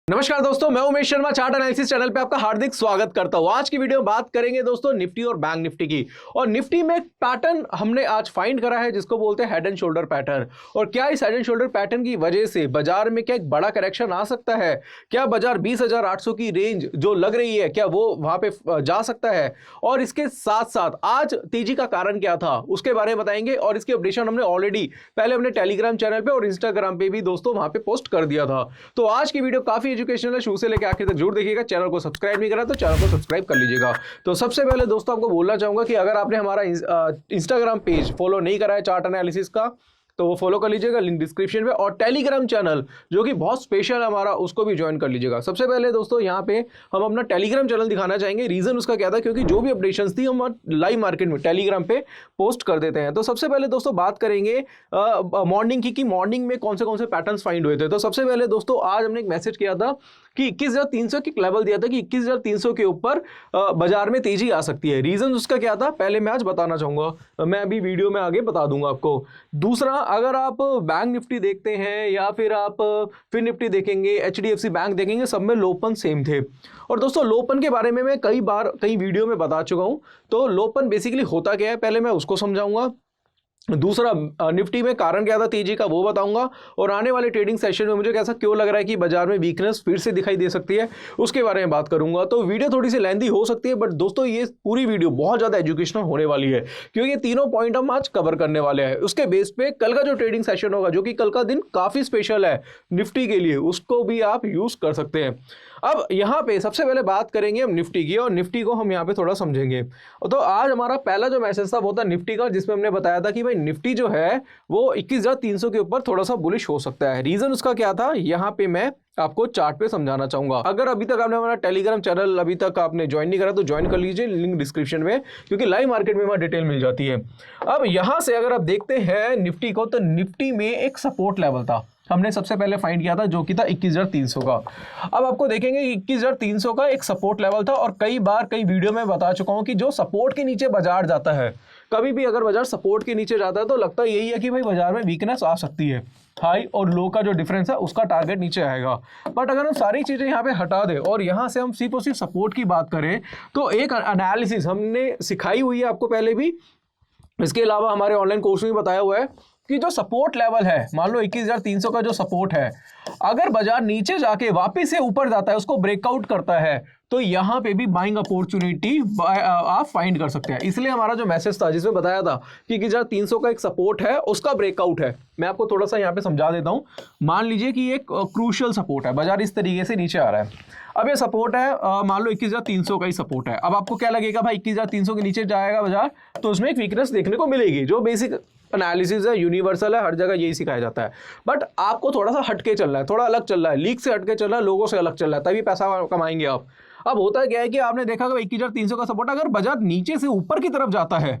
नमस्कार दोस्तों, मैं Umesh Sharma chart analysis channel पे आपका हार्दिक स्वागत करता हूं। आज की वीडियो में बात करेंगे दोस्तों निफ्टी और बैंक निफ्टी की। और निफ्टी में एक पैटर्न हमने आज फाइंड करा है जिसको बोलते हैं हेड एंड शोल्डर पैटर्न। और क्या इस हेड एंड शोल्डर पैटर्न की वजह से बाजार में क्या एक बड़ा करेक्शन आ सकता है? क्या बाजार 20,800 की रेंज जो लग रही है क्या वो वहां पे जा सकता है? और इसके साथ साथ आज तेजी का कारण क्या था उसके बारे में बताएंगे। और इसकी अपडेशन हमने ऑलरेडी पहले अपने टेलीग्राम चैनल पे और इंस्टाग्राम पे भी दोस्तों वहां पे पोस्ट कर दिया था। तो आज की वीडियो काफी एजुकेशनल है, शुरू से लेकर आखिर तक जरूर देखिएगा। चैनल को सब्सक्राइब नहीं करा तो चैनल को सब्सक्राइब कर लीजिएगा। तो सबसे पहले दोस्तों आपको बोलना चाहूंगा कि अगर आपने हमारा इंस्टाग्राम पेज फॉलो नहीं करा है चार्ट एनालिसिस का तो वो फॉलो कर लीजिएगा, लिंक डिस्क्रिप्शन में। और टेलीग्राम चैनल जो कि बहुत स्पेशल है हमारा, उसको भी ज्वाइन कर लीजिएगा। सबसे पहले दोस्तों यहाँ पे हम अपना टेलीग्राम चैनल दिखाना चाहेंगे। रीजन उसका क्या था, क्योंकि जो भी अपडेशंस थी हम लाइव मार्केट में टेलीग्राम पे पोस्ट कर देते हैं। तो सबसे पहले दोस्तों बात करेंगे मॉर्निंग की, कि मॉर्निंग में कौन से पैटर्न्स फाइंड हुए थे। तो सबसे पहले दोस्तों आज हमने एक मैसेज किया था कि 21,300 की लेवल दिया था कि 21,300 के ऊपर बाजार में तेजी आ सकती है। रीजन उसका क्या था पहले मैं आज बताना चाहूंगा, मैं अभी वीडियो में आगे बता दूंगा आपको। दूसरा, अगर आप बैंक निफ्टी देखते हैं या फिर आप फिर निफ्टी देखेंगे, HDFC बैंक देखेंगे, सब में लोपन सेम थे। और दोस्तों लोपन के बारे में मैं कई बार कई वीडियो में बता चुका हूं। तो लोपन बेसिकली होता क्या है पहले मैं उसको समझाऊंगा। दूसरा, निफ्टी में कारण क्या था तेजी का वो बताऊंगा। और आने वाले ट्रेडिंग सेशन में मुझे कैसा क्यों लग रहा है कि बाजार में वीकनेस फिर से दिखाई दे सकती है उसके बारे में बात करूंगा। तो वीडियो थोड़ी सी लेंथी हो सकती है, बट दोस्तों ये पूरी वीडियो बहुत ज्यादा एजुकेशनल होने वाली है, क्योंकि ये तीनों पॉइंट हम आज कवर करने वाले हैं। उसके बेस पे कल का जो ट्रेडिंग सेशन होगा, जो कि कल का दिन काफी स्पेशल है निफ्टी के लिए, उसको भी आप यूज कर सकते हैं। अब यहाँ पे सबसे पहले बात करेंगे हम निफ्टी की, और निफ्टी को हम यहाँ पे थोड़ा समझेंगे। तो आज हमारा पहला जो मैसेज था वो था निफ्टी का, जिसमें हमने बताया था कि भाई निफ्टी जो है वो 21,300 के ऊपर थोड़ा सा बुलिश हो सकता है। रीजन उसका क्या था यहाँ पे मैं आपको चार्ट पे समझाना चाहूंगा। अगर अभी तक आपने हमारा टेलीग्राम चैनल अभी तक आपने ज्वाइन नहीं करा तो ज्वाइन कर लीजिए, लिंक डिस्क्रिप्शन में, क्योंकि लाइव मार्केट में वहां डिटेल मिल जाती है। अब यहां से अगर आप देखते हैं निफ्टी को, तो निफ्टी में एक सपोर्ट लेवल था हमने सबसे पहले फाइंड किया था, जो कि था 21,300 का। अब आपको देखेंगे 21,300 का एक सपोर्ट लेवल था। और कई बार कई वीडियो में बता चुका हूं कि जो सपोर्ट के नीचे बाजार जाता है, कभी भी अगर बाजार सपोर्ट के नीचे जाता है तो लगता यही है कि भाई बाजार में वीकनेस आ सकती है, हाई और लो का जो डिफरेंस है उसका टारगेट नीचे आएगा। बट अगर हम सारी चीजें यहाँ पे हटा दें और यहाँ से हम सिर्फ और सिर्फ सपोर्ट की बात करें, तो एक एनालिसिस हमने सिखाई हुई है आपको पहले भी, इसके अलावा हमारे ऑनलाइन कोर्स में बताया हुआ है कि जो सपोर्ट लेवल है, मान लो 21,300 का जो सपोर्ट है, अगर बाजार नीचे जाके वापस से ऊपर जाता है, उसको ब्रेकआउट करता है, तो यहां पे भी बाइंग अपॉर्चुनिटी आप फाइंड कर सकते हैं। इसलिए हमारा जो मैसेज था जिसमें बताया था कि 21,300 का एक सपोर्ट है, उसका ब्रेकआउट है। मैं आपको थोड़ा सा यहां पे समझा देता हूं। मान लीजिए कि एक क्रूशियल सपोर्ट है, बाजार इस तरीके से नीचे आ रहा है। अब ये सपोर्ट है, मान लो 21,300 का ही सपोर्ट है। अब आपको क्या लगेगा भाई 21,300 के नीचे जाएगा बाजार तो उसमें एक वीकनेस देखने को मिलेगी, जो बेसिक एनालिसिस है, यूनिवर्सल है, हर जगह यही सिखाया जाता है। बट आपको थोड़ा सा हटके चलना है, थोड़ा अलग चल रहा है, लीक से हटके चल रहा है, लोगों से अलग चल रहा है, तभी पैसा कमाएंगे आप। अब होता क्या है कि आपने देखा कि 21,300 का सपोर्ट अगर बाजार नीचे से ऊपर की तरफ जाता है,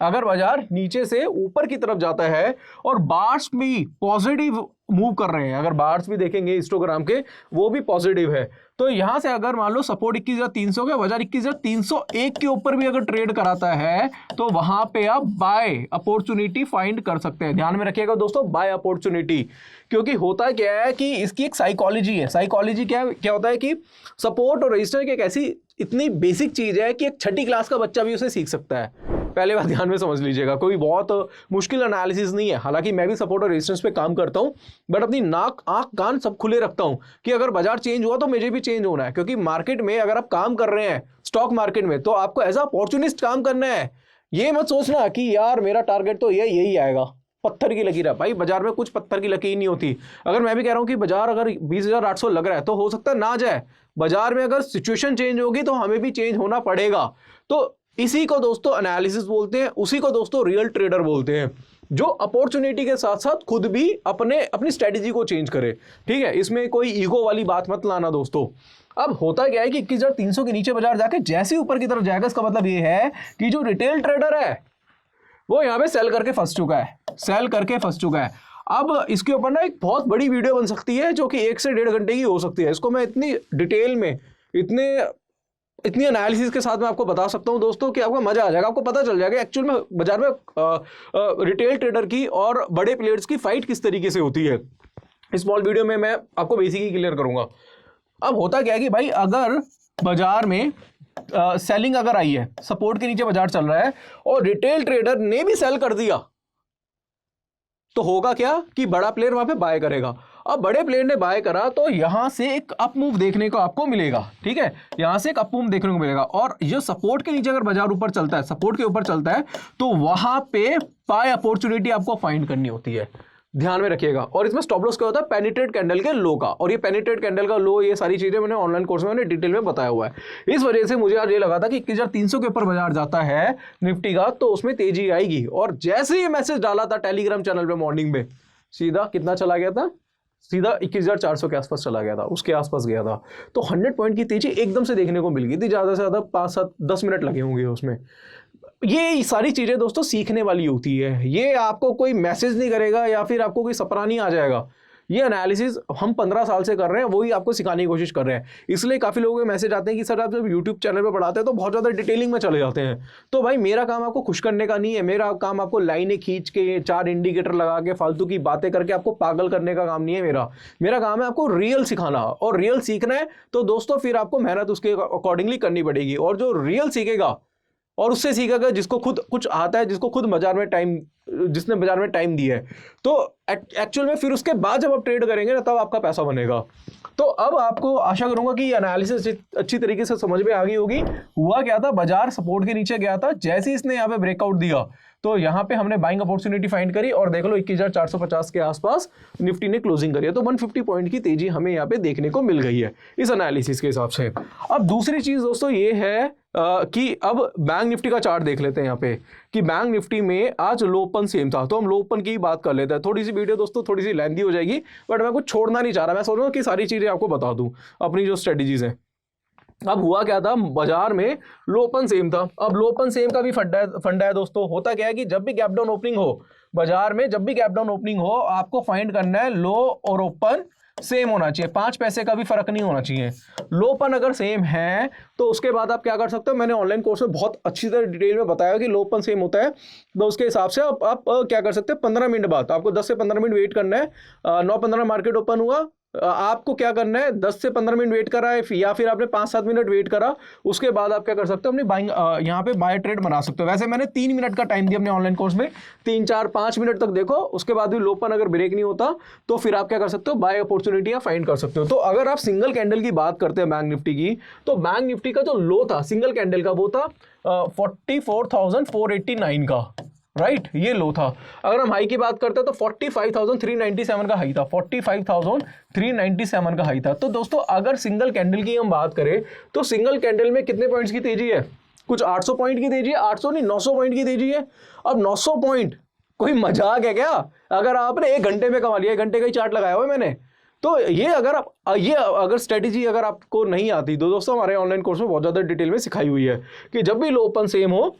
अगर बाजार नीचे से ऊपर की तरफ जाता है और बार्स भी पॉजिटिव मूव कर रहे हैं, अगर बार्स भी देखेंगे हिस्टोग्राम के वो भी पॉजिटिव है, तो यहां से अगर मान लो सपोर्ट 21,300 का, बाजार 21,301 के ऊपर भी अगर ट्रेड कराता है तो वहां पे आप बाय अपॉर्चुनिटी फाइंड कर सकते हैं। ध्यान में रखिएगा दोस्तों, बाय अपॉर्चुनिटी, क्योंकि होता क्या है कि इसकी एक साइकोलॉजी है। साइकोलॉजी क्या होता है कि सपोर्ट और रेजिस्टेंस की एक ऐसी इतनी बेसिक चीज है कि एक छठी क्लास का बच्चा भी उसे सीख सकता है। पहले बात ध्यान में समझ लीजिएगा, कोई बहुत मुश्किल एनालिसिस नहीं है। हालांकि मैं भी सपोर्ट और रेजिस्टेंस पे काम करता हूं, बट अपनी नाक आंख कान सब खुले रखता हूं कि अगर बाजार चेंज हुआ तो मुझे भी चेंज होना है। क्योंकि मार्केट में अगर आप काम कर रहे हैं स्टॉक मार्केट में, तो आपको एज अ अपॉर्चुनिस्ट काम करना है। ये मत सोचना कि यार मेरा टारगेट तो यही आएगा, पत्थर की लकीर है। भाई बाजार में कुछ पत्थर की लकीर नहीं होती। अगर मैं भी कह रहा हूं कि बाजार अगर 20,800 लग रहा है तो हो सकता है ना जाए, बाजार में अगर सिचुएशन चेंज होगी तो हमें भी चेंज होना पड़ेगा। तो इसी को दोस्तों एनालिसिस बोलते हैं, उसी को दोस्तों रियल ट्रेडर बोलते हैं, जो अपॉर्चुनिटी के साथ साथ खुद भी अपनी स्ट्रेटेजी को चेंज करे। ठीक है, इसमें कोई ईगो वाली बात मत लाना दोस्तों। अब होता क्या है कि 21,300 के नीचे बाजार जाके जैसे ऊपर की तरफ जाएगा, इसका मतलब ये है कि जो रिटेल ट्रेडर है वो यहाँ पे सेल करके फंस चुका है। अब इसके ऊपर ना एक बहुत बड़ी वीडियो बन सकती है, जो कि 1 से 1.5 घंटे की हो सकती है। इसको मैं इतनी डिटेल में इतनी एनालिसिस के साथ मैं आपको बता सकता हूं दोस्तों कि आपको मजा आ जाएगा। आपको पता चल जाएगा एक्चुअल में बाजार में रिटेल ट्रेडर की और बड़े प्लेयर्स की फाइट किस तरीके से होती है। स्मॉल वीडियो में मैं आपको बेसिक ही क्लियर करूंगा। अब होता क्या है कि भाई अगर बाजार में सेलिंग अगर आई है, सपोर्ट के नीचे बाजार चल रहा है और रिटेल ट्रेडर ने भी सेल कर दिया, तो होगा क्या कि बड़ा प्लेयर वहां पे बाय करेगा। अब बड़े प्लेयर ने बाय करा तो यहां से एक अप मूव देखने को आपको मिलेगा, ठीक है, यहां से एक अप मूव देखने को मिलेगा। और ये सपोर्ट के नीचे अगर बाजार ऊपर चलता है, सपोर्ट के ऊपर चलता है, तो वहां पे बाय अपॉर्चुनिटी आपको फाइंड करनी होती है, ध्यान में रखिएगा। और इसमें स्टॉप लॉस क्या होता है, पेनिट्रेट कैंडल के लो का, और ये पेनिट्रेट कैंडल का लो, ये सारी चीजें मैंने ऑनलाइन कोर्स में मैंने डिटेल में बताया हुआ है। इस वजह से मुझे आज ये लगा था कि 21,300 के ऊपर बाजार जाता है निफ्टी का तो उसमें तेजी आएगी। और जैसे ही मैसेज डाला था टेलीग्राम चैनल पे मॉर्निंग में, सीधा कितना चला गया था, सीधा 21,400 के आसपास चला गया था, उसके आसपास गया था। तो 100 पॉइंट की तेजी एकदम से देखने को मिल गई थी, ज्यादा से ज्यादा 5-7-10 मिनट लगे होंगे उसमें। ये सारी चीजें दोस्तों सीखने वाली होती है, ये आपको कोई मैसेज नहीं करेगा या फिर आपको कोई सपना नहीं आ जाएगा। ये एनालिसिस हम 15 साल से कर रहे हैं, वही आपको सिखाने की कोशिश कर रहे हैं। इसलिए काफी लोगों के मैसेज आते हैं कि सर आप जब यूट्यूब चैनल पे पढ़ाते हैं तो बहुत ज्यादा डिटेलिंग में चले जाते हैं। तो भाई मेरा काम आपको खुश करने का नहीं है, मेरा काम आपको लाइनें खींच के 4 इंडिकेटर लगा के फालतू की बातें करके आपको पागल करने का काम नहीं है मेरा काम है आपको रियल सिखाना। और रियल सीखना है तो दोस्तों फिर आपको मेहनत उसके अकॉर्डिंगली करनी पड़ेगी। और जो रियल सीखेगा और उससे सीखेगा जिसको खुद कुछ आता है, जिसको खुद बाजार में टाइम, जिसने बाजार में टाइम दिया है, तो एक्चुअल में फिर उसके बाद जब आप ट्रेड करेंगे ना तब आपका पैसा बनेगा। तो अब आपको आशा करूंगा कि ये एनालिसिस अच्छी तरीके से समझ में आ गई होगी। हुआ क्या था, बाजार सपोर्ट के नीचे गया था, जैसे ही इसने यहाँ पे ब्रेकआउट दिया तो यहाँ पे हमने बाइंग अपॉर्चुनिटी फाइंड करी और देख लो 21,450 के आसपास निफ्टी ने क्लोजिंग करी है। तो 150 पॉइंट की तेजी हमें यहाँ पे देखने को मिल गई है इस एनालिसिस के हिसाब से। अब दूसरी चीज दोस्तों ये है कि अब बैंक निफ्टी का चार्ट देख लेते हैं यहाँ पे कि बैंक निफ्टी में आज लो ओपन सेम था, तो हम लो ओपन की बात कर लेते हैं। थोड़ी सी वीडियो दोस्तों थोड़ी सी लेंथी हो जाएगी, बट मैं कुछ छोड़ना नहीं चाह रहा, मैं सोच रहा हूँ कि सारी चीजें आपको बता दूं अपनी जो स्ट्रेटेजीज है। अब हुआ क्या था, बाजार में लो ओपन सेम था। अब लो ओपन सेम का भी फंडा है दोस्तों। होता क्या है कि जब भी गैप डाउन ओपनिंग हो बाजार में, जब भी गैप डाउन ओपनिंग हो, आपको फाइंड करना है लो और ओपन सेम होना चाहिए, 5 पैसे का भी फर्क नहीं होना चाहिए। लो ओपन अगर सेम है तो उसके बाद आप क्या कर सकते हो, मैंने ऑनलाइन कोर्स में बहुत अच्छी तरह डिटेल में बताया कि लो ओपन सेम होता है, तो उसके हिसाब से आप क्या कर सकते हैं, 15 मिनट बाद आपको 10 से 15 मिनट वेट करना है। 9:15 मार्केट ओपन हुआ, आपको क्या करना है, 10 से 15 मिनट वेट करा है या फिर आपने 5-7 मिनट वेट करा, उसके बाद आप क्या कर सकते हो, अपनी बाइंग यहाँ पे बाय ट्रेड बना सकते हो। वैसे मैंने 3 मिनट का टाइम दिया अपने ऑनलाइन कोर्स में, 3-4-5 मिनट तक देखो, उसके बाद भी लोपन अगर ब्रेक नहीं होता तो फिर आप क्या कर सकते हो, बाय अपॉर्चुनिटी फाइंड कर सकते हो। तो अगर आप सिंगल कैंडल की बात करते हैं बैंक निफ्टी की, तो बैंक निफ्टी का जो लो था सिंगल कैंडल का वो था 44,489 का, राइट, ये लो था। अगर हम हाई की बात करते हैं तो 45,397 का हाई था, 45,397 का हाई था। तो दोस्तों अगर सिंगल कैंडल की हम बात करें तो सिंगल कैंडल में कितने पॉइंट्स की तेजी है, कुछ 800 पॉइंट की तेजी है, 800 नहीं 900 पॉइंट की तेजी है। अब 900 पॉइंट कोई मजाक है क्या, अगर आपने 1 घंटे में कमा लिया, 1 घंटे का ही चार्ट लगाया हुआ है मैंने, तो ये अगर स्ट्रेटेजी अगर आपको नहीं आती तो दोस्तों हमारे ऑनलाइन कोर्स में बहुत ज्यादा डिटेल में सिखाई हुई है कि जब भी लो ओपन सेम हो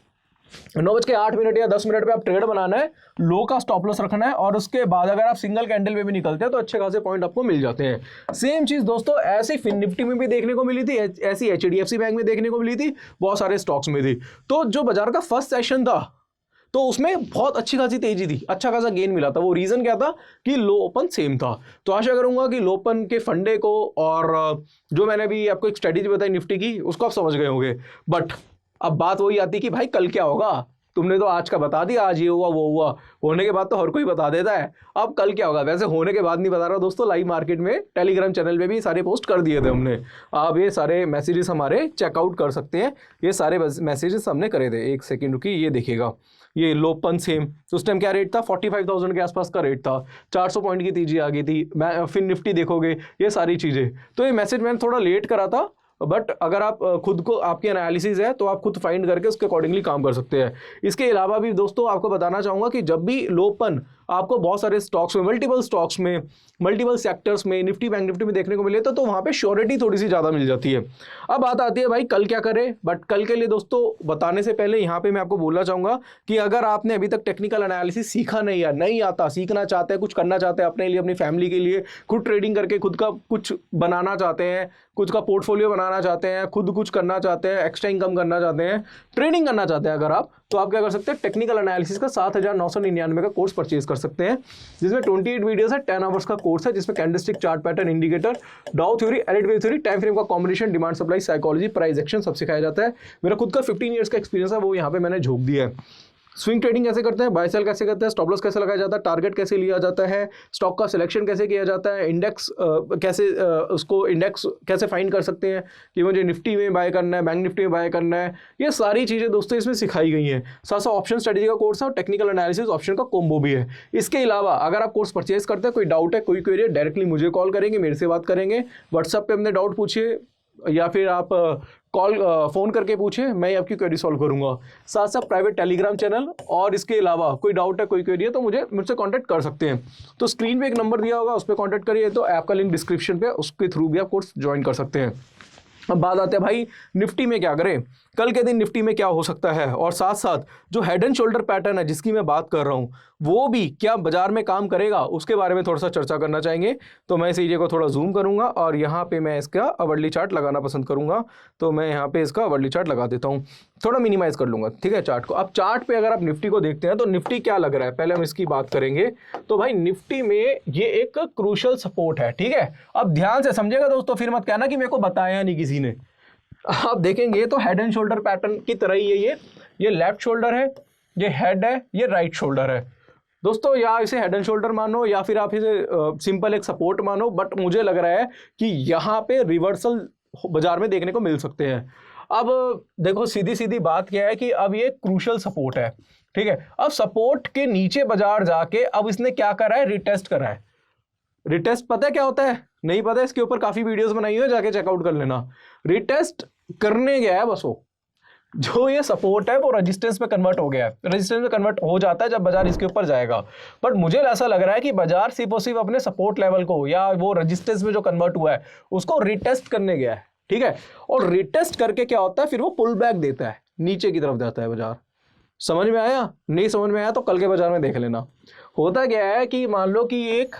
9:08 या 10 मिनट पे आप ट्रेड बनाना है, लो का स्टॉप लॉस रखना है, और उसके बाद अगर आप सिंगल कैंडल पे भी निकलते हैं तो अच्छे खासे पॉइंट आपको मिल जाते हैं। सेम चीज दोस्तों ऐसे फिन निफ्टी में भी देखने को मिली थी, ऐसी HDFC बैंक में देखने को मिली थी, बहुत सारे स्टॉक्स में थी। तो जो बाजार का फर्स्ट सेशन था तो उसमें बहुत अच्छी खासी तेजी थी, अच्छा खासा गेन मिला था। वो रीजन क्या था कि लो ओपन सेम था। तो आशा करूंगा कि लो ओपन के फंडे को और जो मैंने भी आपको एक स्ट्रेटेजी बताई निफ्टी की उसको आप समझ गए होंगे। बट अब बात वही आती कि भाई कल क्या होगा, तुमने तो आज का बता दिया, आज ये हुआ वो हुआ, होने के बाद तो हर कोई बता देता है, अब कल क्या होगा। वैसे होने के बाद नहीं बता रहा दोस्तों, लाइव मार्केट में टेलीग्राम चैनल पे भी सारे पोस्ट कर दिए थे हमने, आप ये सारे मैसेजेस हमारे चेकआउट कर सकते हैं। ये सारे मैसेजेस हमने करे थे, 1 सेकेंड रुकी, ये देखिएगा, ये लोपन सेम उस टाइम क्या रेट था, 45,000 के आसपास का रेट था, 400 पॉइंट की तेजी आ गई थी। फिर निफ्टी देखोगे, ये सारी चीज़ें, तो ये मैसेज मैंने थोड़ा लेट करा था, बट अगर आप खुद को, आपकी एनालिसिस है तो आप खुद फाइंड करके उसके अकॉर्डिंगली काम कर सकते हैं। इसके अलावा भी दोस्तों आपको बताना चाहूँगा कि जब भी लोपन आपको बहुत सारे स्टॉक्स में, मल्टीपल स्टॉक्स में, मल्टीपल सेक्टर्स में, निफ्टी बैंक निफ्टी में देखने को मिले तो वहाँ पे श्योरिटी थोड़ी सी ज़्यादा मिल जाती है। अब बात आती है भाई कल क्या करें, बट कल के लिए दोस्तों बताने से पहले यहाँ पे मैं आपको बोलना चाहूँगा कि अगर आपने अभी तक टेक्निकल एनालिसिस सीखा नहीं है, नहीं आता, सीखना चाहते हैं, कुछ करना चाहते हैं अपने लिए, अपनी फैमिली के लिए, खुद ट्रेडिंग करके खुद का कुछ बनाना चाहते हैं, खुद का पोर्टफोलियो बनाना चाहते हैं, खुद कुछ करना चाहते हैं, एक्स्ट्रा इनकम करना चाहते हैं, ट्रेडिंग करना चाहते हैं अगर आप, तो आप क्या कर सकते हैं, टेक्निकल एनालिसिस का 7,999 का कोर्स परचेज कर सकते हैं, जिसमें 28 वीडियोस है, 10 आवर्स का कोर्स है, जिसमें candlestick, chart pattern, indicator, Dow theory, Elliott wave theory, time frame का combination, demand supply, psychology, price action सब सिखाया जाता है। मेरा खुद का 15 ईयर्स का एक्सपीरियंस है, वो यहाँ पे मैंने झोंक दिया है। स्विंग ट्रेडिंग कैसे करते हैं, बाय सेल कैसे करते हैं, स्टॉप लॉस कैसे लगाया जाता है, टारगेट कैसे लिया जाता है, स्टॉक का सिलेक्शन कैसे किया जाता है, इंडेक्स कैसे उसको इंडेक्स कैसे फाइंड कर सकते हैं कि मुझे निफ्टी में बाय करना है, बैंक निफ्टी में बाय करना है, ये सारी चीज़ें दोस्तों इसमें सिखाई गई हैं। साथ साथ ऑप्शन स्ट्रेटजी का कोर्स है और टेक्निकल एनालिसिस ऑप्शन का कॉम्बो भी है। इसके अलावा अगर आप कोर्स परचेज करते हैं, कोई डाउट है, कोई क्वेरी है, डायरेक्टली मुझे कॉल करेंगे, मेरे से बात करेंगे, व्हाट्सएप पे अपने डाउट पूछिए या फिर आप फ़ोन करके पूछें, मैं आपकी क्वेरी सॉल्व करूंगा। साथ साथ प्राइवेट टेलीग्राम चैनल, और इसके अलावा कोई डाउट है, कोई क्वेरी है तो मुझसे कांटेक्ट कर सकते हैं। तो स्क्रीन पे एक नंबर दिया होगा, उस पर कांटेक्ट करिए, तो ऐप का लिंक डिस्क्रिप्शन पे, उसके थ्रू भी आप कोर्स ज्वाइन कर सकते हैं। अब बात आते हैं भाई निफ्टी में क्या करें, कल के दिन निफ्टी में क्या हो सकता है, और साथ साथ जो हेड एंड शोल्डर पैटर्न है जिसकी मैं बात कर रहा हूं, वो भी क्या बाजार में काम करेगा, उसके बारे में थोड़ा सा चर्चा करना चाहेंगे। तो मैं इस एरिया को थोड़ा जूम करूंगा और यहाँ पे मैं इसका अवर्ली चार्ट लगाना पसंद करूंगा। तो मैं यहाँ पे इसका अवर्ली चार्ट लगा देता हूँ, थोड़ा मिनिमाइज कर लूंगा, ठीक है, चार्ट को। अब चार्ट पे अगर आप निफ्टी को देखते हैं तो निफ्टी क्या लग रहा है, पहले हम इसकी बात करेंगे। तो भाई निफ्टी में ये एक क्रूशियल सपोर्ट है, ठीक है। अब ध्यान से समझेगा दोस्तों, फिर मत कहना कि मेरे को बताया नहीं किसी ने। आप देखेंगे तो हेड एंड शोल्डर पैटर्न की तरह ही है, ये लेफ्ट शोल्डर है, ये हेड है, ये राइट शोल्डर है दोस्तों। या इसे हेड एंड शोल्डर मानो या फिर आप इसे सिंपल एक सपोर्ट मानो, बट मुझे लग रहा है कि यहाँ पे रिवर्सल बाजार में देखने को मिल सकते हैं। अब देखो सीधी सीधी बात क्या है कि अब ये क्रूशियल सपोर्ट है, ठीक है। अब सपोर्ट के नीचे बाजार जाके अब इसने क्या करा है, रिटेस्ट करा है। रिटेस्ट पता है क्या होता है, नहीं पता है, इसके ऊपर काफी वीडियोस बनाई हुई है, जाके चेकआउट कर लेना। रिटेस्ट करने गया है बस, वो जो ये सपोर्ट है वो रेजिस्टेंस में कन्वर्ट हो गया है, रेजिस्टेंस में कन्वर्ट हो जाता है जब बाजार इसके ऊपर जाएगा। बट मुझे ऐसा लग रहा है कि बाजार सिर्फ और सिर्फ अपने सपोर्ट लेवल को या वो रेजिस्टेंस में जो कन्वर्ट हुआ है उसको रिटेस्ट करने गया है, ठीक है। और रिटेस्ट करके क्या होता है, फिर वो पुल बैक देता है, नीचे की तरफ जाता है बाजार। समझ में आया, नहीं समझ में आया तो कल के बाजार में देख लेना। होता क्या है कि मान लो एक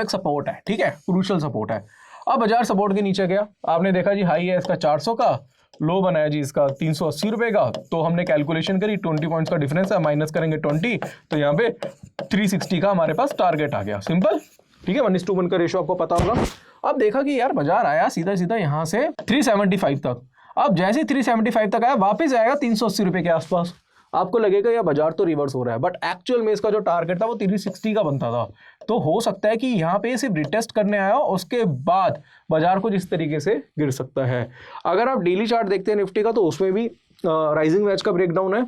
सपोर्ट है, ठीक है, क्रूशियल सपोर्ट है। अब बाजार सपोर्ट के नीचे गया, आपने देखा जी हाई है इसका 400 का, लो बनाया जी इसका 380 रुपए का। तो हमने कैलकुलेशन करी, 20 पॉइंट्स का डिफरेंस है, माइनस करेंगे 20, तो यहाँ पे 360 का हमारे पास टारगेट आ गया, सिंपल, ठीक है। 1:1 का रेशो आपको पता होगा। अब देखा कि यार बाजार आया सीधा सीधा यहाँ से 375 तक। अब जैसे 375 तक आया, वापस आएगा 380 रुपए के आसपास। आपको लगेगा यार बाजार तो रिवर्स हो रहा है, बट एक्चुअल में इसका जो टारगेट था वो 360 का बनता था। तो हो सकता है कि यहाँ पे सिर्फ रिटेस्ट करने आया, उसके बाद बाजार कुछ इस तरीके से गिर सकता है। अगर आप डेली चार्ट देखते हैं निफ्टी का, तो उसमें भी राइजिंग वेज का ब्रेकडाउन है,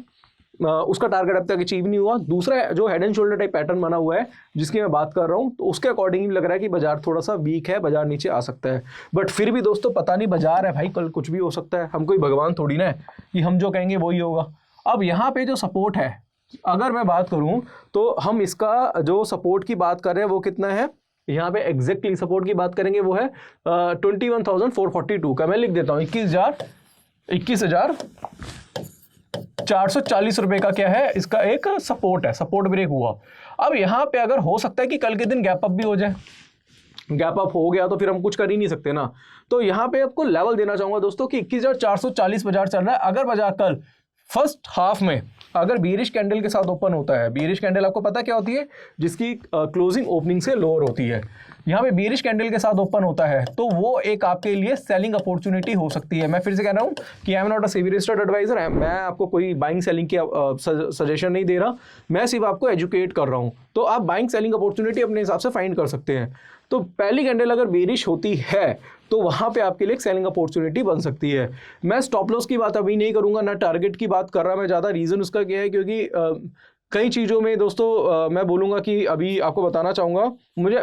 उसका टारगेट अब तक अचीव नहीं हुआ। दूसरा जो head and shoulder type pattern बना हुआ है जिसकी मैं बात कर रहा हूँ, तो उसके अकॉर्डिंग लग रहा है कि बाजार थोड़ा सा वीक है, बाजार नीचे आ सकता है। बट फिर भी दोस्तों पता नहीं, बाजार है भाई, कल कुछ भी हो सकता है, हम कोई भगवान थोड़ी ना है कि हम जो कहेंगे वही होगा। अब यहाँ पे जो सपोर्ट है, अगर मैं बात करूं तो हम इसका जो सपोर्ट की बात कर रहे हैं वो कितना है, यहाँ पे एग्जैक्टली सपोर्ट की बात करेंगे वो है 21,442 का। मैं लिख देता हूँ 21,440 रुपए का क्या है, इसका एक सपोर्ट है, सपोर्ट ब्रेक हुआ। अब यहाँ पे अगर हो सकता है कि कल के दिन गैप अप भी हो जाए, गैप अप हो गया तो फिर हम कुछ कर ही नहीं सकते ना। तो यहाँ पे आपको लेवल देना चाहूंगा दोस्तों कि 21,440 बाजार चल रहा है। अगर बाजार कल फर्स्ट हाफ में अगर बीरिश कैंडल के साथ ओपन होता है, बीरिश कैंडल आपको पता क्या होती है, जिसकी क्लोजिंग ओपनिंग से लोअर होती है, यहाँ पे बीरिश कैंडल के साथ ओपन होता है, तो वो एक आपके लिए सेलिंग अपॉर्चुनिटी हो सकती है। मैं फिर से कह रहा हूँ कि I am not a SEBI registered advisor, मैं आपको कोई बाइंग सेलिंग की सजेशन नहीं दे रहा, मैं सिर्फ आपको एजुकेट कर रहा हूँ। तो आप बाइंग सेलिंग अपॉर्चुनिटी अपने हिसाब से फाइंड कर सकते हैं। तो पहली कैंडल अगर बेरिश होती है तो वहां पे आपके लिए एक सेलिंग अपॉर्चुनिटी बन सकती है। मैं स्टॉप लॉस की बात अभी नहीं करूंगा, ना टारगेट की बात कर रहा मैं ज़्यादा। रीज़न उसका क्या है, क्योंकि कई चीज़ों में दोस्तों मैं बोलूँगा कि अभी आपको बताना चाहूँगा,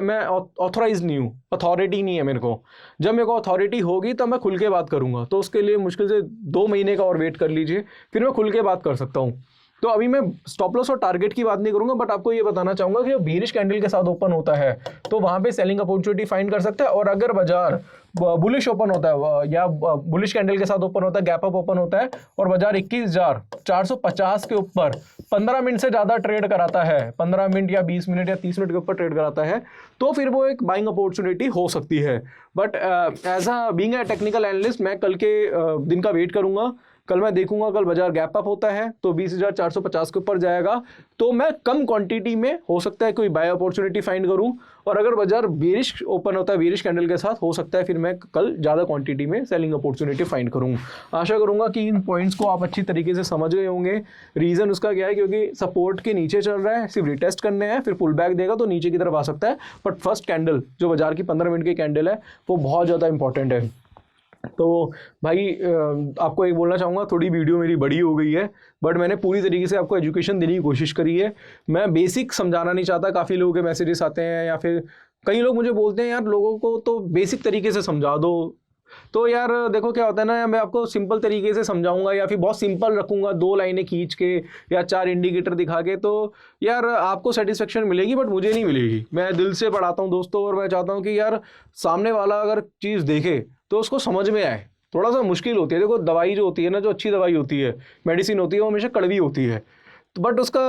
मैं ऑथोराइज नहीं हूँ, अथॉरिटी नहीं है मेरे को। जब मेरे को अथॉरिटी होगी तब मैं खुल के बात करूँगा, तो उसके लिए मुश्किल से 2 महीने का और वेट कर लीजिए, फिर मैं खुल के बात कर सकता हूँ। तो अभी मैं स्टॉप लॉस और टारगेट की बात नहीं करूंगा, बट आपको ये बताना चाहूंगा कि बेरिश कैंडल के साथ ओपन होता है तो वहां पे सेलिंग अपॉर्चुनिटी फाइंड कर सकता है। और अगर बाजार बुलिश ओपन होता है या बुलिश कैंडल के साथ ओपन होता है, गैप अप ओपन होता है और बाजार 21,450 के ऊपर 15 मिनट से ज़्यादा ट्रेड कराता है, 15 मिनट या 20 मिनट या 30 मिनट के ऊपर ट्रेड कराता है, तो फिर वो एक बाइंग अपॉर्चुनिटी हो सकती है। But as a being a technical analyst मैं कल के दिन का वेट करूंगा। कल मैं देखूंगा कल बाजार गैप अप होता है तो 20,450 के ऊपर जाएगा तो मैं कम क्वांटिटी में हो सकता है कोई बाय अपॉर्चुनिटी फाइंड करूं, और अगर बाजार बेरिश ओपन होता है बेरिश कैंडल के साथ हो सकता है फिर मैं कल ज़्यादा क्वांटिटी में सेलिंग अपॉर्चुनिटी फाइंड करूं। आशा करूंगा कि इन पॉइंट्स को आप अच्छी तरीके से समझ गए होंगे। रीज़न उसका क्या है, क्योंकि सपोर्ट के नीचे चल रहा है, सिर्फ रिटेस्ट करने हैं, फिर पुल बैक देगा तो नीचे की तरफ आ सकता है, बट फर्स्ट कैंडल जो बाजार की 15 मिनट की कैंडल है वो बहुत ज़्यादा इंपॉर्टेंट है। तो भाई आपको एक बोलना चाहूँगा, थोड़ी वीडियो मेरी बड़ी हो गई है बट मैंने पूरी तरीके से आपको एजुकेशन देने की कोशिश करी है। मैं बेसिक समझाना नहीं चाहता, काफ़ी लोगों के मैसेजेस आते हैं या फिर कई लोग मुझे बोलते हैं यार लोगों को तो बेसिक तरीके से समझा दो। तो यार देखो क्या होता है ना, मैं आपको सिंपल तरीके से समझाऊंगा या फिर बहुत सिंपल रखूंगा 2 लाइनें खींच के या 4 इंडिकेटर दिखा के, तो यार आपको सेटिस्फेक्शन मिलेगी बट मुझे नहीं मिलेगी। मैं दिल से पढ़ाता हूँ दोस्तों, और मैं चाहता हूँ कि यार सामने वाला अगर चीज़ देखे तो उसको समझ में आए। थोड़ा सा मुश्किल होती है, देखो दवाई जो होती है ना, जो अच्छी दवाई होती है, मेडिसिन होती है, वो हमेशा कड़वी होती है, बट उसका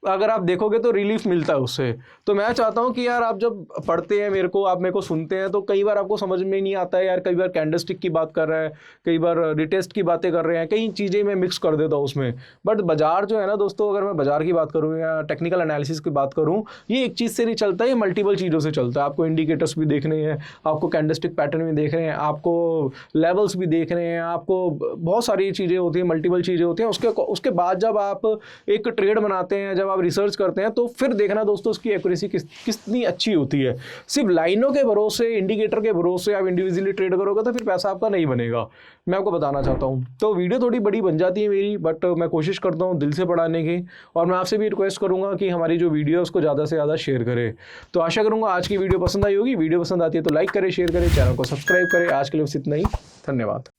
अगर आप देखोगे तो रिलीफ मिलता है उससे। तो मैं चाहता हूँ कि यार आप जब पढ़ते हैं आप मेरे को सुनते हैं तो कई बार आपको समझ में नहीं आता है यार, कई बार कैंडलस्टिक की बात कर रहा है, कई बार रिटेस्ट की बातें कर रहे हैं, कई चीज़ें मैं मिक्स कर देता हूँ उसमें। बट बाजार जो है ना दोस्तों, अगर मैं बाजार की बात करूँ या टेक्निकल एनालिसिस की बात करूँ, ये एक चीज़ से नहीं चलता, ये मल्टीपल चीज़ों से चलता है। आपको इंडिकेटर्स भी देखने हैं, आपको कैंडलस्टिक पैटर्न भी देख रहे हैं, आपको लेवल्स भी देख रहे हैं, आपको बहुत सारी चीज़ें होती हैं, मल्टीपल चीज़ें होती हैं। उसके बाद जब आप एक ट्रेड बनाते हैं, जब आप रिसर्च करते हैं तो फिर देखना दोस्तों उसकी एक्यूरेसी कितनी अच्छी होती है। सिर्फ लाइनों के भरोसे, इंडिकेटर के भरोसे आप इंडिविजुअली ट्रेड करोगे तो फिर पैसा आपका नहीं बनेगा, मैं आपको बताना चाहता हूं। तो वीडियो थोड़ी बड़ी बन जाती है मेरी, बट मैं कोशिश करता हूं दिल से पढ़ाने की, और मैं आपसे भी रिक्वेस्ट करूंगा कि हमारी जो वीडियो है उसको ज़्यादा से ज़्यादा शेयर करें। तो आशा करूंगा आज की वीडियो पसंद आई होगी। वीडियो पसंद आती है तो लाइक करें, शेयर करें, चैनल को सब्सक्राइब करें। आज के लिए बस इतना ही, धन्यवाद।